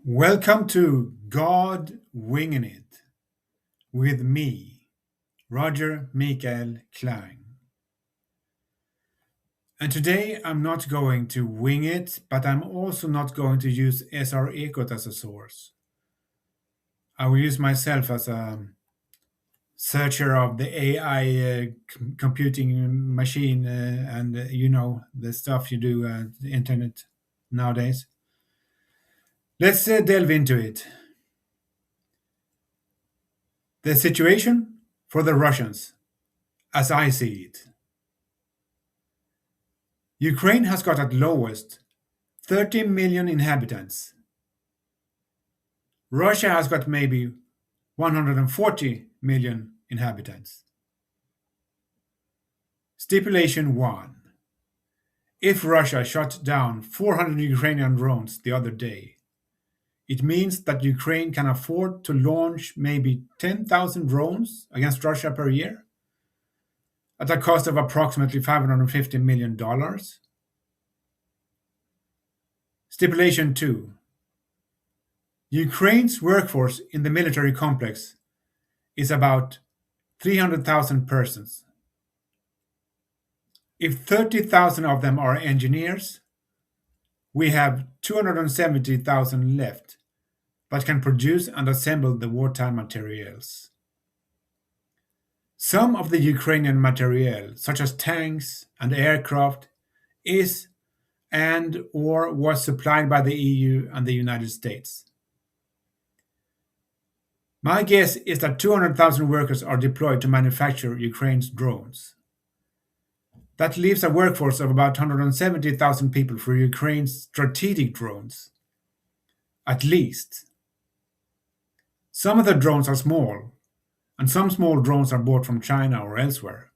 Welcome to God Winging It with me, Roger Mikael Klang. And today I'm not going to wing it, but I'm also not going to use SR Ecot as a source. I will use myself as a searcher of the AI computing machine and the stuff you do the internet nowadays. Let's delve into it. The situation for the Russians, as I see it. Ukraine has got at lowest 30 million inhabitants. Russia has got maybe 140 million inhabitants. Stipulation 1. If Russia shot down 400 Ukrainian drones the other day, it means that Ukraine can afford to launch maybe 10,000 drones against Russia per year at a cost of approximately $550 million. Stipulation 2. Ukraine's workforce in the military complex is about 300,000 persons. If 30,000 of them are engineers, we have 270,000 left that can produce and assemble the wartime materials. Some of the Ukrainian materiel, such as tanks and aircraft, is and or was supplied by the EU and the United States. My guess is that 200,000 workers are deployed to manufacture Ukraine's drones. That leaves a workforce of about 170,000 people for Ukraine's strategic drones. At least. Some of the drones are small, and some small drones are bought from China or elsewhere.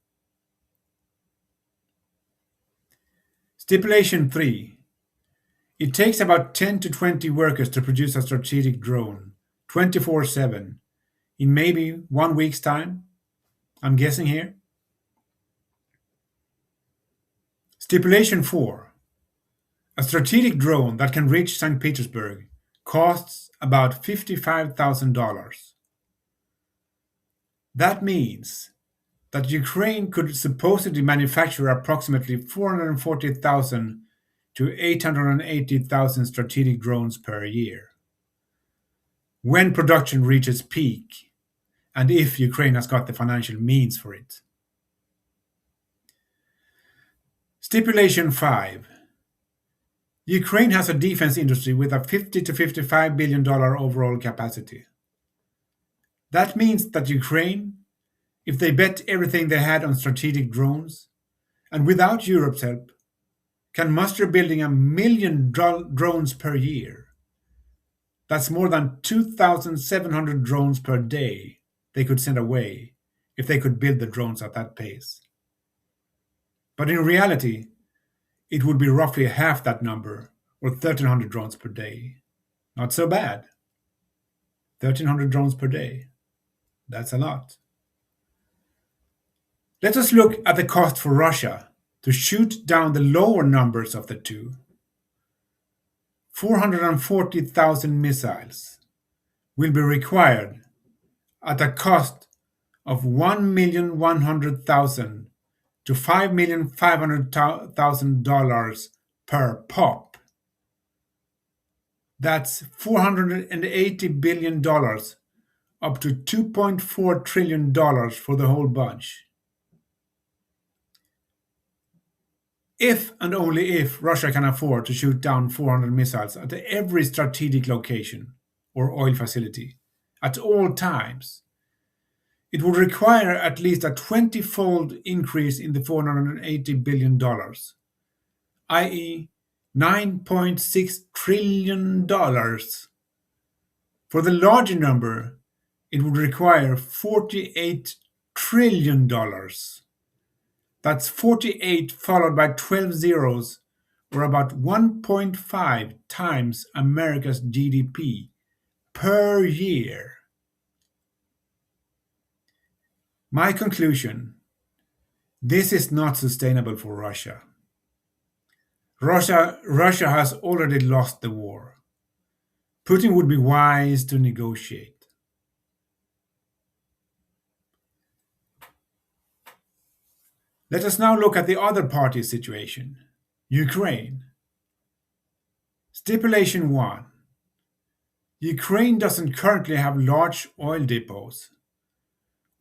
Stipulation 3. It takes about 10 to 20 workers to produce a strategic drone, 24/7, in maybe 1 week's time. I'm guessing here. Stipulation 4. A strategic drone that can reach St. Petersburg costs about $55,000. That means that Ukraine could supposedly manufacture approximately 440,000 to 880,000 strategic drones per year. When production reaches peak, and if Ukraine has got the financial means for it. Stipulation 5. Ukraine has a defense industry with a $50 to $55 billion overall capacity. That means that Ukraine, if they bet everything they had on strategic drones, and without Europe's help, can muster building 1 million drones per year. That's more than 2,700 drones per day they could send away if they could build the drones at that pace. But in reality, it would be roughly half that number, or 1,300 drones per day. Not so bad. 1,300 drones per day. That's a lot. Let us look at the cost for Russia to shoot down the lower numbers of the two. 440,000 missiles will be required at a cost of $1,100,000 to $5,500,000 per pop. That's $480 billion up to $2.4 trillion for the whole bunch. If and only if Russia can afford to shoot down 400 missiles at every strategic location or oil facility at all times, it would require at least a 20-fold increase in the $480 billion, i.e., $9.6 trillion. For the larger number, it would require $48 trillion. That's 48 followed by 12 zeros, or about 1.5 times America's GDP per year. My conclusion: this is not sustainable for Russia. Russia has already lost the war. Putin would be wise to negotiate. Let us now look at the other party's situation, Ukraine. Stipulation 1. Ukraine doesn't currently have large oil depots.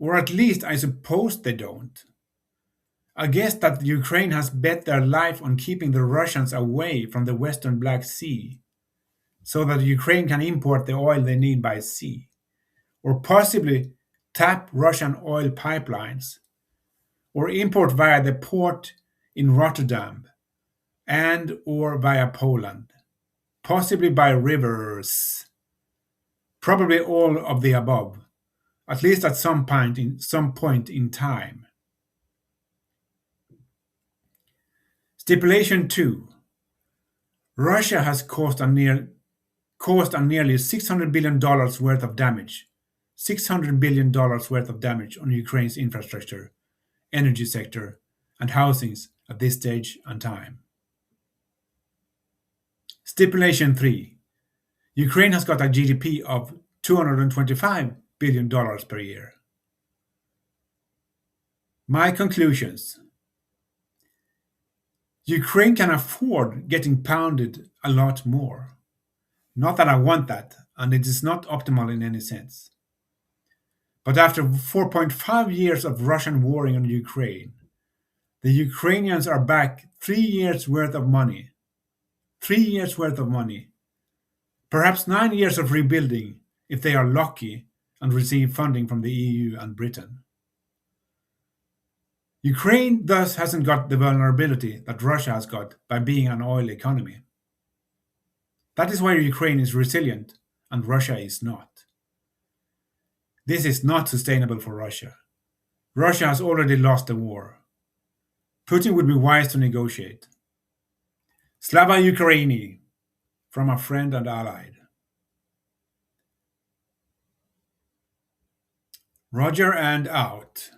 Or at least I suppose they don't. I guess that Ukraine has bet their life on keeping the Russians away from the western Black Sea, so that Ukraine can import the oil they need by sea, or possibly tap Russian oil pipelines, or import via the port in Rotterdam, and or via Poland, possibly by rivers, probably all of the above, at least at some point in time. Stipulation 2. Russia has caused a nearly $600 billion worth of damage. $600 billion worth of damage on Ukraine's infrastructure, energy sector, and housings at this stage and time. Stipulation 3. Ukraine has got a GDP of $225 billion per year. My conclusions. Ukraine can afford getting pounded a lot more. Not that I want that, and it is not optimal in any sense. But after 4.5 years of Russian warring on Ukraine, the Ukrainians are back 3 years worth of money. 3 years worth of money. Perhaps 9 years of rebuilding if they are lucky and receive funding from the EU and Britain. Ukraine thus hasn't got the vulnerability that Russia has got by being an oil economy. That is why Ukraine is resilient and Russia is not. This is not sustainable for Russia. Russia has already lost the war. Putin would be wise to negotiate. Slava Ukraini, from a friend and allied. Roger and out.